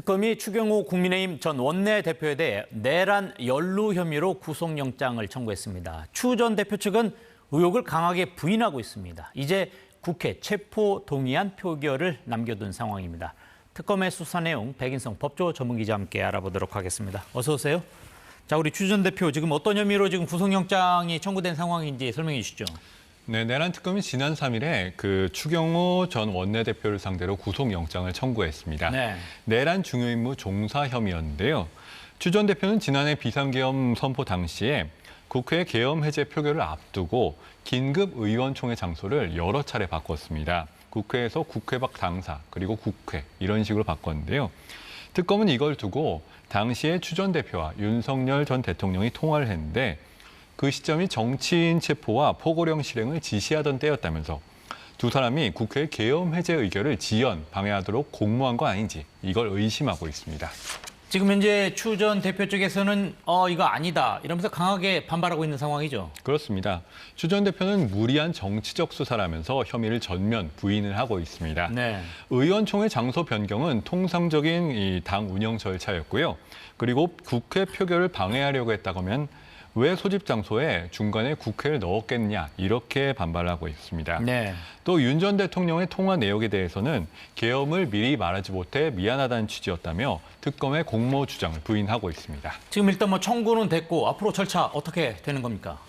특검이 추경호 국민의힘 전 원내대표에 대해 내란 연루 혐의로 구속영장을 청구했습니다. 추 전 대표 측은 의혹을 강하게 부인하고 있습니다. 이제 국회 체포 동의안 표결을 남겨둔 상황입니다. 특검의 수사 내용 백인성 법조 전문기자와 함께 알아보도록 하겠습니다. 어서 오세요. 자, 우리 추 전 대표 지금 어떤 혐의로 지금 구속영장이 청구된 상황인지 설명해 주시죠. 네, 내란 특검이 지난 3일에 추경호 전 원내대표를 상대로 구속영장을 청구했습니다. 네. 내란 중요임무 종사 혐의였는데요. 추 전 대표는 지난해 비상계엄 선포 당시에 국회 계엄 해제 표결을 앞두고 긴급 의원총회 장소를 여러 차례 바꿨습니다. 국회에서 국회 밖 당사, 그리고 국회 이런 식으로 바꿨는데요. 특검은 이걸 두고 당시에 추 전 대표와 윤석열 전 대통령이 통화를 했는데 그 시점이 정치인 체포와 포고령 실행을 지시하던 때였다면서 두 사람이 국회 계엄 해제 의결을 지연, 방해하도록 공모한 거 아닌지 이걸 의심하고 있습니다. 지금 현재 추 전 대표 쪽에서는 이거 아니다 이러면서 강하게 반발하고 있는 상황이죠. 그렇습니다. 추 전 대표는 무리한 정치적 수사라면서 혐의를 전면 부인을 하고 있습니다. 네. 의원총회 장소 변경은 통상적인 이 당 운영 절차였고요. 그리고 국회 표결을 방해하려고 했다고 하면 왜 소집 장소에 중간에 국회를 넣었겠냐 이렇게 반발하고 있습니다. 네. 또 윤 전 대통령의 통화 내역에 대해서는 계엄을 미리 말하지 못해 미안하다는 취지였다며 특검의 공모 주장을 부인하고 있습니다. 지금 일단 뭐 청구는 됐고 앞으로 절차 어떻게 되는 겁니까?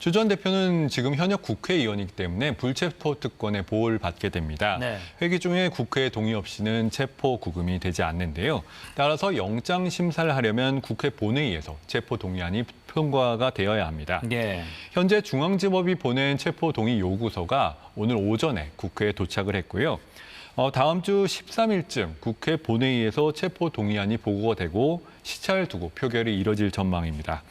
추 전 대표는 지금 현역 국회의원이기 때문에 불체포 특권의 보호를 받게 됩니다. 네. 회기 중에 국회 동의 없이는 체포 구금이 되지 않는데요. 따라서 영장 심사를 하려면 국회 본회의에서 체포 동의안이 통과가 되어야 합니다. 네. 현재 중앙지법이 보낸 체포 동의 요구서가 오늘 오전에 국회에 도착을 했고요. 다음 주 13일쯤 국회 본회의에서 체포 동의안이 보고가 되고 시차를 두고 표결이 이뤄질 전망입니다.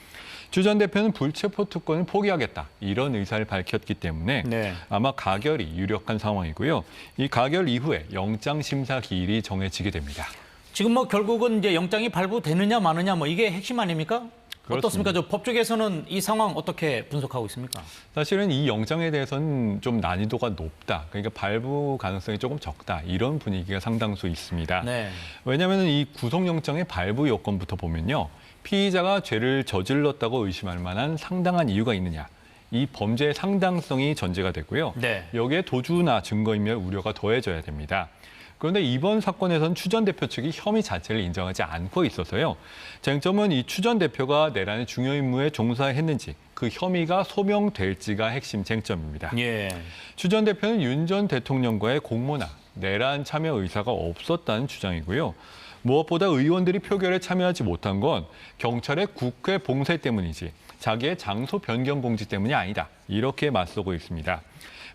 추 전 대표는 불체포 특권을 포기하겠다 이런 의사를 밝혔기 때문에 네. 아마 가결이 유력한 상황이고요. 이 가결 이후에 영장 심사 기일이 정해지게 됩니다. 지금 뭐 결국은 이제 영장이 발부되느냐 마느냐 뭐 이게 핵심 아닙니까? 그렇습니다. 어떻습니까? 저 법 쪽에서는 이 상황 어떻게 분석하고 있습니까? 사실은 이 영장에 대해서는 좀 난이도가 높다. 그러니까 발부 가능성이 조금 적다. 이런 분위기가 상당수 있습니다. 네. 왜냐하면 이 구속영장의 발부 요건부터 보면요. 피의자가 죄를 저질렀다고 의심할 만한 상당한 이유가 있느냐. 이 범죄의 상당성이 전제가 되고요. 네. 여기에 도주나 증거인멸 우려가 더해져야 됩니다. 그런데 이번 사건에서는 추 전 대표 측이 혐의 자체를 인정하지 않고 있어서요. 쟁점은 이 추 전 대표가 내란의 중요 임무에 종사했는지 그 혐의가 소명될지가 핵심 쟁점입니다. 예. 추 전 대표는 윤 전 대통령과의 공모나 내란 참여 의사가 없었다는 주장이고요. 무엇보다 의원들이 표결에 참여하지 못한 건 경찰의 국회 봉쇄 때문이지 자기의 장소 변경 공지 때문이 아니다. 이렇게 맞서고 있습니다.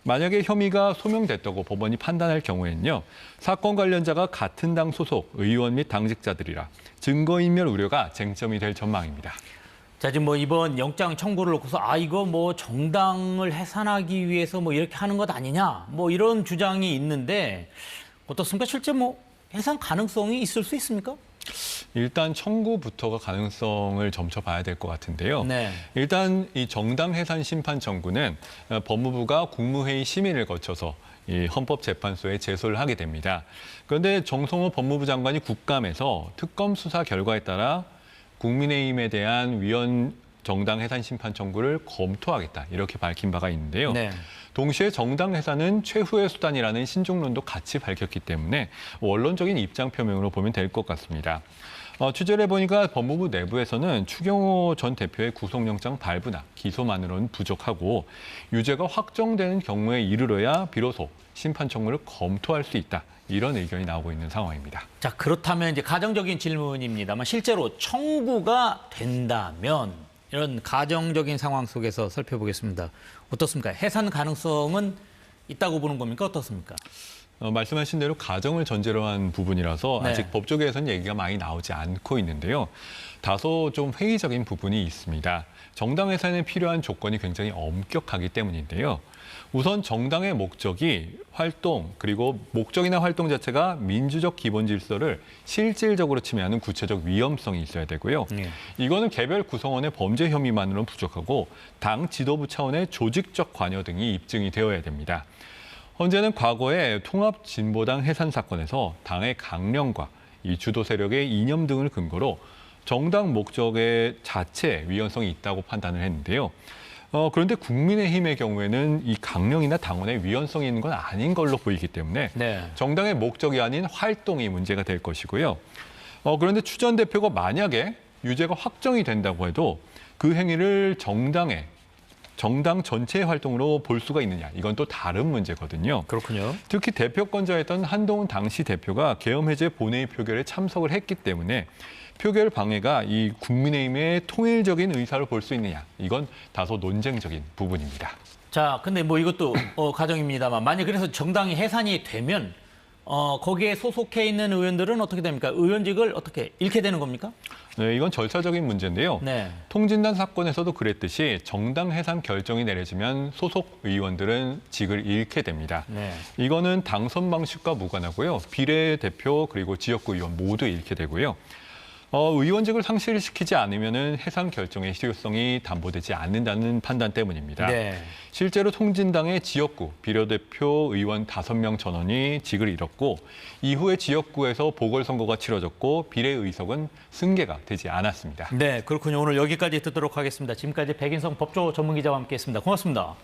만약에 혐의가 소명됐다고 법원이 판단할 경우에는요. 사건 관련자가 같은 당 소속 의원 및 당직자들이라 증거인멸 우려가 쟁점이 될 전망입니다. 자, 지금 뭐 이번 영장 청구를 놓고서 이거 뭐 정당을 해산하기 위해서 뭐 이렇게 하는 것 아니냐 뭐 이런 주장이 있는데 어떻습니까? 실제 뭐 해산 가능성이 있을 수 있습니까? 일단 청구부터가 가능성을 점쳐봐야 될 것 같은데요. 네. 일단 이 정당 해산 심판 청구는 법무부가 국무회의 심의를 거쳐서 이 헌법재판소에 제소를 하게 됩니다. 그런데 정성호 법무부 장관이 국감에서 특검 수사 결과에 따라 국민의힘에 대한 위헌 정당 해산 심판 청구를 검토하겠다 이렇게 밝힌 바가 있는데요. 네. 동시에 정당 해산은 최후의 수단이라는 신중론도 같이 밝혔기 때문에 원론적인 입장 표명으로 보면 될 것 같습니다. 취재를 해보니까 법무부 내부에서는 추경호 전 대표의 구속영장 발부나 기소만으로는 부족하고 유죄가 확정되는 경우에 이르러야 비로소 심판 청구를 검토할 수 있다. 이런 의견이 나오고 있는 상황입니다. 자, 그렇다면 이제 가정적인 질문입니다만 실제로 청구가 된다면 이런 가정적인 상황 속에서 살펴보겠습니다. 어떻습니까? 해산 가능성은 있다고 보는 겁니까? 어떻습니까? 말씀하신 대로 가정을 전제로 한 부분이라서 네. 아직 법 쪽에서는 얘기가 많이 나오지 않고 있는데요. 다소 좀 회의적인 부분이 있습니다. 정당 해산에 필요한 조건이 굉장히 엄격하기 때문인데요. 우선 정당의 목적이 활동, 그리고 목적이나 활동 자체가 민주적 기본 질서를 실질적으로 침해하는 구체적 위험성이 있어야 되고요. 이거는 개별 구성원의 범죄 혐의만으로는 부족하고 당 지도부 차원의 조직적 관여 등이 입증이 되어야 됩니다. 헌재는 과거에 통합진보당 해산 사건에서 당의 강령과 이 주도 세력의 이념 등을 근거로 정당 목적의 자체 위헌성이 있다고 판단을 했는데요. 그런데 국민의힘의 경우에는 이 강령이나 당원의 위헌성이 있는 건 아닌 걸로 보이기 때문에 네. 정당의 목적이 아닌 활동이 문제가 될 것이고요. 그런데 추 전 대표가 만약에 유죄가 확정이 된다고 해도 그 행위를 정당 전체의 활동으로 볼 수가 있느냐, 이건 또 다른 문제거든요. 그렇군요. 특히 대표권자였던 한동훈 당시 대표가 계엄 해제 본회의 표결에 참석을 했기 때문에 표결 방해가 이 국민의힘의 통일적인 의사를 볼 수 있느냐, 이건 다소 논쟁적인 부분입니다. 자, 근데 뭐 이것도 가정입니다만 만약 그래서 정당이 해산이 되면 거기에 소속해 있는 의원들은 어떻게 됩니까? 의원직을 어떻게 잃게 되는 겁니까? 네, 이건 절차적인 문제인데요. 네. 통진단 사건에서도 그랬듯이 정당 해산 결정이 내려지면 소속 의원들은 직을 잃게 됩니다. 네. 이거는 당선 방식과 무관하고요. 비례대표 그리고 지역구 의원 모두 잃게 되고요. 의원직을 상실시키지 않으면 해산 결정의 실효성이 담보되지 않는다는 판단 때문입니다. 네. 실제로 통진당의 지역구, 비례대표 의원 5명 전원이 직을 잃었고 이후에 지역구에서 보궐선거가 치러졌고 비례의석은 승계가 되지 않았습니다. 네, 그렇군요. 오늘 여기까지 듣도록 하겠습니다. 지금까지 백인성 법조 전문기자와 함께했습니다. 고맙습니다.